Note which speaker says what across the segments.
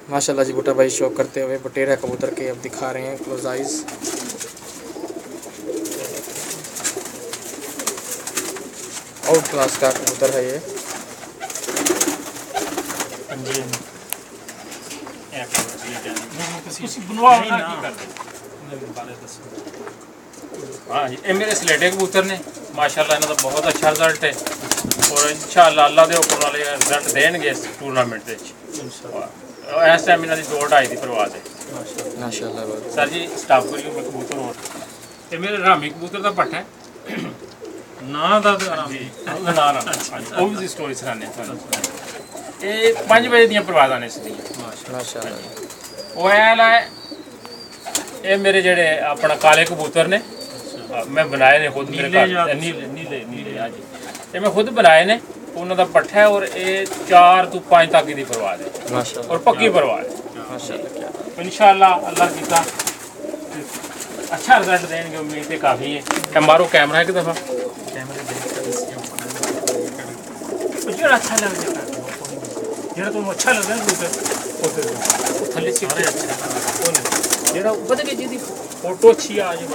Speaker 1: माशाल्लाह जी भुट्टा भाई शौक करते हुए बटेरा कबूतर के अब दिखा रहे हैं क्लोज आइज। आउट क्लास का कबूतर है ये।
Speaker 2: हाँ जी, ये मेरे स्लेटे कबूतर ने माशाल्लाह इन्हों का बहुत अच्छा रिजल्ट है और इंशाअल्लाह अल्लाह के हुक्म नाल रिजल्ट देंगे इस टूरनामेंट इस टाइम इन्हों की 2-2.5 की परवाज है
Speaker 1: माशाल्लाह।
Speaker 2: सर जी स्टाफ करियो मैं कबूतर और ये मेरे रामी कबूतर का पट्टा है ना दा ना वो भी स्टोरी सुनाने ये 5 बजे दी परवाज़ आने सी
Speaker 1: माशाल्लाह।
Speaker 2: वो है ये मेरे जेडे अपना काले कबूतर ने मैं बनाए ने खुद मेरे घर नीले नीले नीले हाँ जी ये मैं खुद बनाए ने उन्होंने पट्ठा है और ये 4 तो 5 तक की परवाज़ है
Speaker 1: माशाल्लाह
Speaker 2: और पक्की परवाज़ है
Speaker 1: माशाल्लाह।
Speaker 2: इंशाअल्लाह अल्लाह कीता अच्छा रिजल्ट देंगे उम्मीद है काफ़ी है। मारो कैमरा एक दफ़ा जो अच्छा लग जाता जो तुम अच्छा लग रहा थले जो पता कि जी फोटो अच्छी आ जाए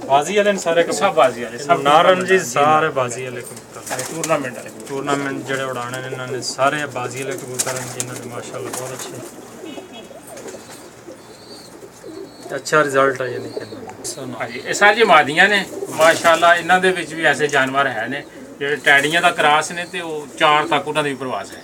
Speaker 3: बाजी वाले सारे
Speaker 2: सब बाजी वाले सब
Speaker 3: नारन जी सारे बाजी वाले कबूतर
Speaker 2: टूरनामेंट
Speaker 3: जड़े उड़ाने ने इन्होंने सारे बाजी वाले कबूतर हैं जिन्होंने माशाल्लाह बहुत अच्छा रिजल्ट है यानी कि
Speaker 2: हाँ जी ये सारी मादियाँ ने माशाल्लाह इन्हों दे विच भी ऐसे जानवर है ने ਜਿਹੜੇ ਟੈਡੀਆਂ ਦਾ ਕ੍ਰਾਸ ਨੇ ਤੇ ਉਹ 4 ਤੱਕ ਉਹਨਾਂ ਦੀ ਪ੍ਰਵਾਸ ਹੈ।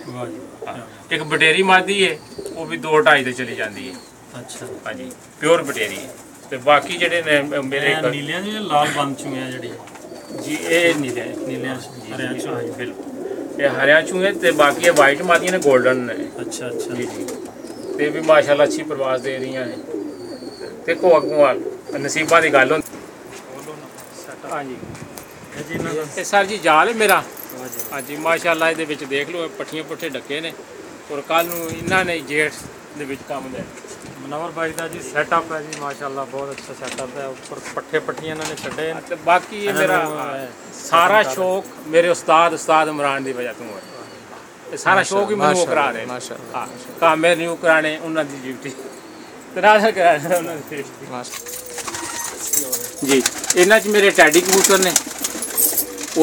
Speaker 2: ਇੱਕ ਬਟੇਰੀ ਮਾਦੀ ਹੈ ਉਹ ਵੀ 2-2.5 ਤੇ ਚਲੀ ਜਾਂਦੀ ਹੈ।
Speaker 3: ਅੱਛਾ
Speaker 2: ਹਾਂਜੀ ਪਿਓਰ ਬਟੇਰੀ ਹੈ ਤੇ ਬਾਕੀ ਜਿਹੜੇ ਨੇ ਮੇਰੇ
Speaker 3: ਨੀਲਿਆਂ ਦੀ ਲਾਲ ਬੰਦ ਚੂਹੀਆਂ ਜਿਹੜੀ
Speaker 2: ਜੀ ਇਹ ਨੀਲਿਆਂ
Speaker 3: ਹਰਿਆਂ ਚੂਹੀਆਂ
Speaker 2: ਬਿਲਕੁਲ ਇਹ ਹਰਿਆਂ ਚੂਹੀਆਂ ਤੇ ਬਾਕੀ ਇਹ ਵਾਈਟ ਮਾਦੀਆਂ ਨੇ 골ਡਨ ਨੇ।
Speaker 3: ਅੱਛਾ ਅੱਛਾ
Speaker 2: ਜੀ ਜੀ ਤੇ ਵੀ ਮਾਸ਼ਾਅੱਲਾ ਅੱਛੀ ਪ੍ਰਵਾਸ ਦੇ ਰਹੀਆਂ ਨੇ ਦੇਖੋ ਅੱਗੋਂ ਨਸੀਬਾਂ ਦੀ ਗੱਲ ਹੁੰਦੀ। ਹਾਂਜੀ ਇਹ ਸਰ ਜੀ ਜਾਲ ਹੈ ਮੇਰਾ ਹਾਂਜੀ ਮਾਸ਼ਾਅੱਲਾ ਇਹਦੇ ਵਿੱਚ ਦੇਖ ਲਓ ਪੱਠੀਆਂ ਪੁੱਠੇ ਡੱਕੇ ਨੇ ਔਰ ਕੱਲ ਨੂੰ ਇਹਨਾਂ ਨੇ ਜੇਠ ਦੇ ਵਿੱਚ ਕੰਮ ਲੈ
Speaker 3: मनोहर भाई का जी सेटअप है जी माशाल्लाह बहुत अच्छा सेटअप है ऊपर पट्ठे पट्टियां इन्होंने छड़े
Speaker 2: ਤੇ ਬਾਕੀ ਇਹ ਮੇਰਾ ਸਾਰਾ ਸ਼ੌਕ ਮੇਰੇ ਉਸਤਾਦ ਇਮਰਾਨ ਦੀ ਵਜ੍ਹਾ ਤੋਂ ਹੈ ਇਹ ਸਾਰਾ ਸ਼ੌਕ ਹੀ ਮੈਨੂੰ ਕਰਾ ਰਹੇ
Speaker 1: माशाल्लाह।
Speaker 2: ਹਾਂ ਕੰਮ ਮੈਨੂੰ ਕਰਾਣੇ ਉਹਨਾਂ ਦੀ ਡਿਊਟੀ ਤੇ ਰਾਜ਼ਾ ਕਰਾਣੇ ਉਹਨਾਂ ਦੀ ਜੀ ਇਹਨਾਂ 'ਚ ਮੇਰੇ ਟੈਡੀ ਕਬੂਤਰ ਨੇ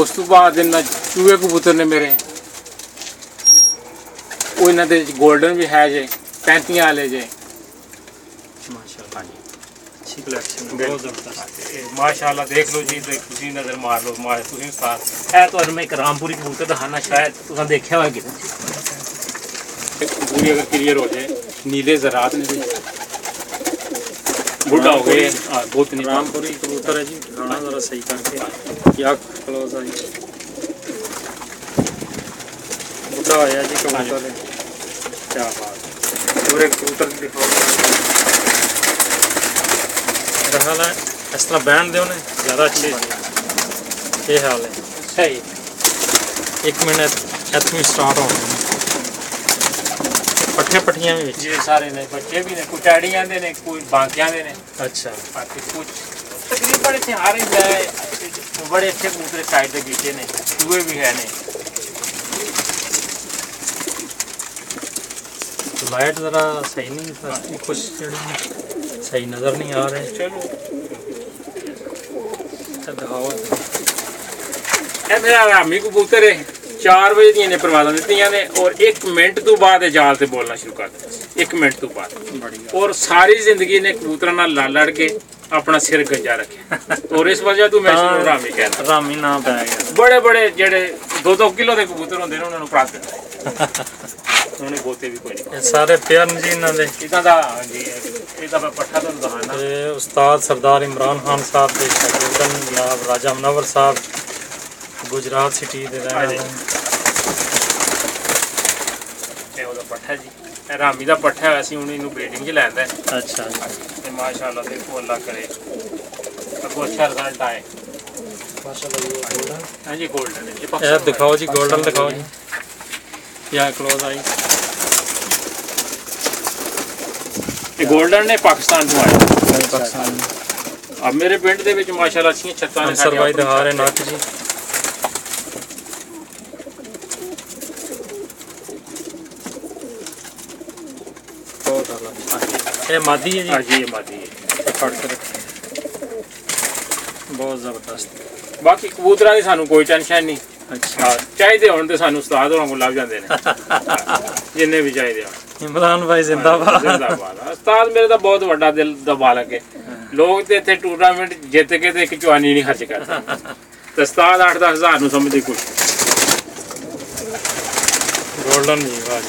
Speaker 2: ਉਸ ਤੋਂ ਬਾਅਦ ਇਹਨਾਂ ਚੂਹੇ ਕਬੂਤਰ ਨੇ ਮੇਰੇ ਉਹ ਇਹਨਾਂ ਦੇ 골ਡਨ ਵੀ ਹੈ ਜੇ 35 ਵਾਲੇ ਜੇ
Speaker 3: माशाल्लाह अच्छी कलेक्शन बहुत ज़बरदस्त
Speaker 2: माशाल्लाह देख लो जी तुसी नज़र मार लो तुसी उस्ताद है तो मैं एक रामपुरी कबूतर दिखाना शायद तुसा देखा होगा कि पूरी अगर क्लियर हो जाए नीले ज़रात ने बुढ़ा हो गए बहुत नहीं
Speaker 3: रामपुरी कबूतर है जी खाना ज़रा सही करके क्या क्लोज है जी बुढ़ा होया जी कबूतर क्या बात पूरे कबूतर दिखाओ रहा है इस तरह बैंड दो ज़्यादा अच्छे ये हाल है
Speaker 2: सही
Speaker 3: 1 मिनट इतनी स्टार्ट हो पट्ठे पट्टियां भी
Speaker 2: ये सारे ने बच्चे भी ने कुछ टैडियां दे ने कोई बांकियां दे ने
Speaker 3: अच्छा
Speaker 2: बाकी कुछ तकरीबन इतने आ रहे हैं बड़े अच्छे कबूतर साइड के बीचे ने चूहे भी है ने
Speaker 3: लाइट ज़रा सही नहीं कुछ सही नज़र नहीं आ रहे
Speaker 2: चलो
Speaker 3: दिखाओ
Speaker 2: ये मेरा रामी कबूतर है 4 बजे दी ने परवाज़ां दित्तियां ने और 1 मिनट तो बाद जाल से बोलना शुरू कर दिया 1 मिनट तो बाद और सारी जिंदगी ने कबूतर नाल लड़ के अपना सिर गंजा रखे और इस वजह तो मैं रामी कहना
Speaker 3: रामी ना पै गया
Speaker 2: बड़े बड़े जेडे 2-2 किलो के कबूतर होंगे उन्होंने प्राप्त करना उन्होंने बोते भी कोई नहीं
Speaker 3: सारे पेयर जी इन्हों के
Speaker 2: इदा दा जी इदा मैं पट्ठा तो दिखाना
Speaker 3: उस्ताद सरदार इमरान खान साहब के शागिर्दन जनाब राजा मुनव्वर साहब गुजरात सिटी दे रहने
Speaker 2: वाले पट्ठा जी रामी का पट्ठा है असं हूँ ब्रीडिंग च लैंदा
Speaker 3: अच्छा
Speaker 2: ते माशाअल्लाह देखो अल्लाह करे अगो अच्छा रिजल्ट आए
Speaker 3: माशाल्लाह
Speaker 2: हाँ जी गोल्डन
Speaker 3: ये दिखाओ जी गोल्डन दिखाओ जी या क्लोज आई
Speaker 2: ये गोल्डन ने पाकिस्तान तो आए
Speaker 1: पाकिस्तान
Speaker 2: ਆ ਮੇਰੇ ਪਿੰਡ ਦੇ ਵਿੱਚ ਮਾਸ਼ਾਅੱਲਾ ਅੱਛੀਆਂ ਛੱਤਾਂ ਨੇ
Speaker 3: ਅੰਸਰ ਭਾਈ ਦਿਖਾ ਰਹੇ ਨੱਕ ਜੀ। ਬਹੁਤ ਆਲਾ ਇਹ ਮਾਦੀ ਹੈ ਜੀ।
Speaker 2: ਹਾਂਜੀ ਇਹ ਮਾਦੀ ਹੈ।
Speaker 3: ਫੜ ਕੇ ਬਹੁਤ ਜ਼ਬਰਦਸਤ।
Speaker 2: ਬਾਕੀ ਕਬੂਤਰਾਂ ਦੀ ਸਾਨੂੰ ਕੋਈ ਟੈਨਸ਼ਨ ਨਹੀਂ।
Speaker 3: ਅੱਛਾ
Speaker 2: ਚਾਹੀਦੇ ਹੋਣ ਤੇ ਸਾਨੂੰ ਉਸਤਾਦ ਹੋਰਾਂ ਕੋਲ ਲੱਭ ਜਾਂਦੇ ਨੇ ਜਿੰਨੇ ਵੀ ਚਾਹੀਦੇ ਹੋਣ।
Speaker 3: ਇਮਰਾਨ ਭਾਈ ਜ਼ਿੰਦਾਬਾਦ।
Speaker 2: ਜ਼ਿੰਦਾਬਾਦ। ਉਸਤਾਦ ਮੇਰੇ ਦਾ ਬਹੁਤ ਵੱਡਾ ਦਿਲ ਦਾ ਮਾਲਕ ਹੈ। ਲੋਕ ਤੇ ਇੱਥੇ ਟੂਰਨਾਮੈਂਟ ਜਿੱਤ ਕੇ ਤੇ ਇੱਕ ਚਵਾਨੀ ਨਹੀਂ ਖਰਚ ਕਰਦੇ ਤੇ ਉਸਤਾਦ 8-10 ਹਜ਼ਾਰ ਨੂੰ ਸਮਝਦੇ ਕੁਝ।
Speaker 3: ਗੋਲਡਨ ਜੀ ਵਾਹ ਜੀ।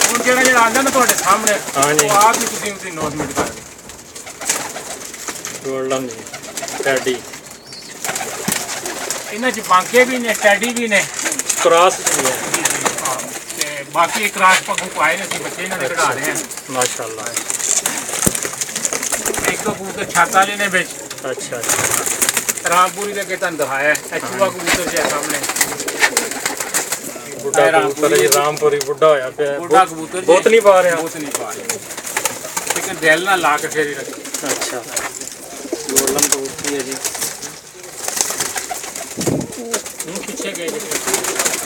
Speaker 2: ਹੁਣ ਜਿਹੜਾ ਆਉਂਦਾ ਨਾ ਤੁਹਾਡੇ ਸਾਹਮਣੇ
Speaker 3: ਹਾਂਜੀ।
Speaker 2: ਉਹ ਆਪ ਹੀ ਤੁਸੀਂ ਉਹਦੀ ਨੋਟਮੈਂਟ ਕਰ ਦਿਓ।
Speaker 3: ਗੋਲਡਨ ਜੀ ਟੈਡੀ।
Speaker 2: ਇਹਨਾਂ ਚ ਬਾਂਕੇ ਵੀ ਨੇ, ਟੈਡੀ ਵੀ ਨੇ,
Speaker 3: ਕ੍ਰਾਸ ਵੀ ਹੈ।
Speaker 2: ਤੇ ਬਾਕੀ ਕ੍ਰਾਸ ਪੱਗੂ ਪਾਏ ਨੇ ਅਸੀਂ ਬੱਚੇ ਇਹਨਾਂ ਦੇ ਕਢਾ ਰਹੇ ਹਾਂ
Speaker 3: ਮਾਸ਼ਾਅੱਲਾ।
Speaker 2: ਇੱਕ ਕਬੂਤਰ ਛਾਤਾ ਵਾਲੇ ਨੇ ਵਿੱਚ
Speaker 3: ਅੱਛਾ
Speaker 2: ਰਾਮਪੁਰੀ ਦੇ ਕੇ ਤੁਹਾਨੂੰ ਦਿਖਾਇਆ ਹੈ। ਚੂਹਾ ਕਬੂਤਰ ਜਿਹਾ ਸਾਹਮਣੇ
Speaker 3: ਬੁੱਢਾ ਕਬੂਤਰ ਜੀ। ਰਾਮਪੁਰੀ ਬੁੱਢਾ ਹੋਇਆ ਪਿਆ।
Speaker 2: ਬੁੱਢਾ ਕਬੂਤਰ ਜੀ।
Speaker 3: ਬਹੁਤ ਨਹੀਂ ਪਾ ਰਿਹਾ।
Speaker 2: ਬਹੁਤ ਨਹੀਂ ਪਾ ਰਿਹਾ ਲੇਕਿਨ ਦਿਲ ਨਾਲ ਲਾ ਕੇ ਫੇਰ ਹੀ ਰੱਖੀ।
Speaker 3: ਅੱਛਾ ਗੋਲਡਨ ਕਬੂਤਰੀ ਹੈ ਜੀ।
Speaker 2: ਹੁਣ ਪਿੱਛੇ ਗਏ ਜੀ।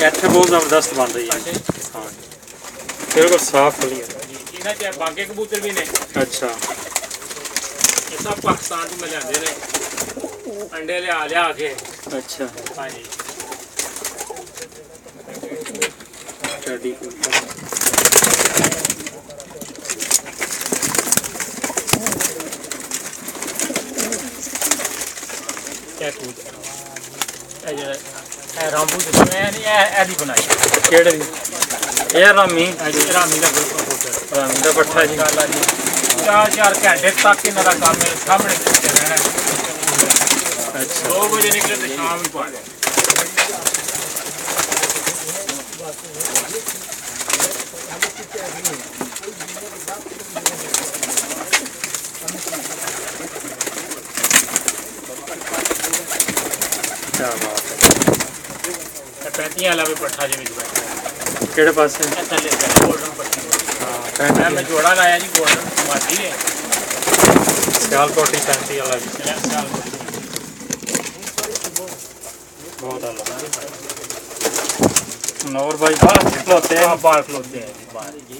Speaker 3: ਇੱਥੇ ਬਹੁਤ ਜ਼ਬਰਦਸਤ ਬਣ ਰਹੀ ਹੈ। ਹਾਂ ਬਿਲਕੁਲ ਸਾਫ਼ ਖੁੱਲੀ ਹੈ।
Speaker 2: ਇਹਨਾਂ ਚ ਬਾਂਕੇ ਕਬੂਤਰ ਵੀ ਨੇ।
Speaker 3: ਅੱਛਾ
Speaker 2: ਇਹ ਸਭ ਪਾਕਿਸਤਾਨ ਤੋਂ ਮਿਲਾਉਂਦੇ ਨੇ ਅੰਡੇ ਲਿਆ ਕੇ।
Speaker 3: ਅੱਛਾ
Speaker 2: ਹਾਂਜੀ
Speaker 3: ਟੈਡੀ ਕਬੂਤਰ।
Speaker 2: ਇਹ ਕਬੂਤਰ ਇਹ ਜਿਹੜਾ ਇਹ ਰਾਮਪੁਰ ਦੇ ਮੈਂ ਨਹੀਂ ਇਹ ਦੀ ਬਣਾਈ।
Speaker 3: ਕਿਹੜੇ ਦੀ? ਇਹ ਰਾਮੀ।
Speaker 2: ਇਹ ਰਾਮੀ ਦਾ ਕਬੂਤਰ।
Speaker 3: ਰਾਮੀ ਦਾ ਪੱਠਾ ਜੀ।
Speaker 2: ਗੱਲ ਆ ਜੀ 4 ਘੰਟੇ ਤੱਕ ਇਹਨਾਂ ਦਾ ਕੰਮ ਹੈ। ਸਾਹਮਣੇ ਰਹਿਣਾ।
Speaker 3: ਅੱਛਾ
Speaker 2: 2 ਵਜੇ ਨਿਕਲੇ ਤੇ ਸ਼ਾਮ ਨੂੰ ਪਹੁੰਚੇ।
Speaker 3: ਕੀ ਬਾਤ ਹੈ।
Speaker 2: 35 ਵਾਲਾ ਵੀ ਪੱਠਾ ਦੇ ਵਿੱਚ ਬੈਠਾ।
Speaker 3: ਕਿਹੜੇ ਪਾਸੇ?
Speaker 2: ਇਹ ਥੱਲੇ ਗੋਲਡਨ ਪੱਠੀ।
Speaker 3: ਹਾਂ
Speaker 2: ਮੈਂ ਜੋੜਾ ਲਾਇਆ ਜੀ ਗੋਲਡਨ ਮਾਦੀ ਹੈ।
Speaker 3: ਸਿਆਲਕੋਟੀ 35 ਵਾਲਾ ਵੀ
Speaker 2: ਸਿਆਲ
Speaker 3: ਬਹੁਤ ਆਲਾ। ਨੌਰ ਭਾਈ ਬਾਹਰ ਖਲੋਤੇ
Speaker 2: ਬਾਹਰ ਖਲੋਤੇ हैं बाहर।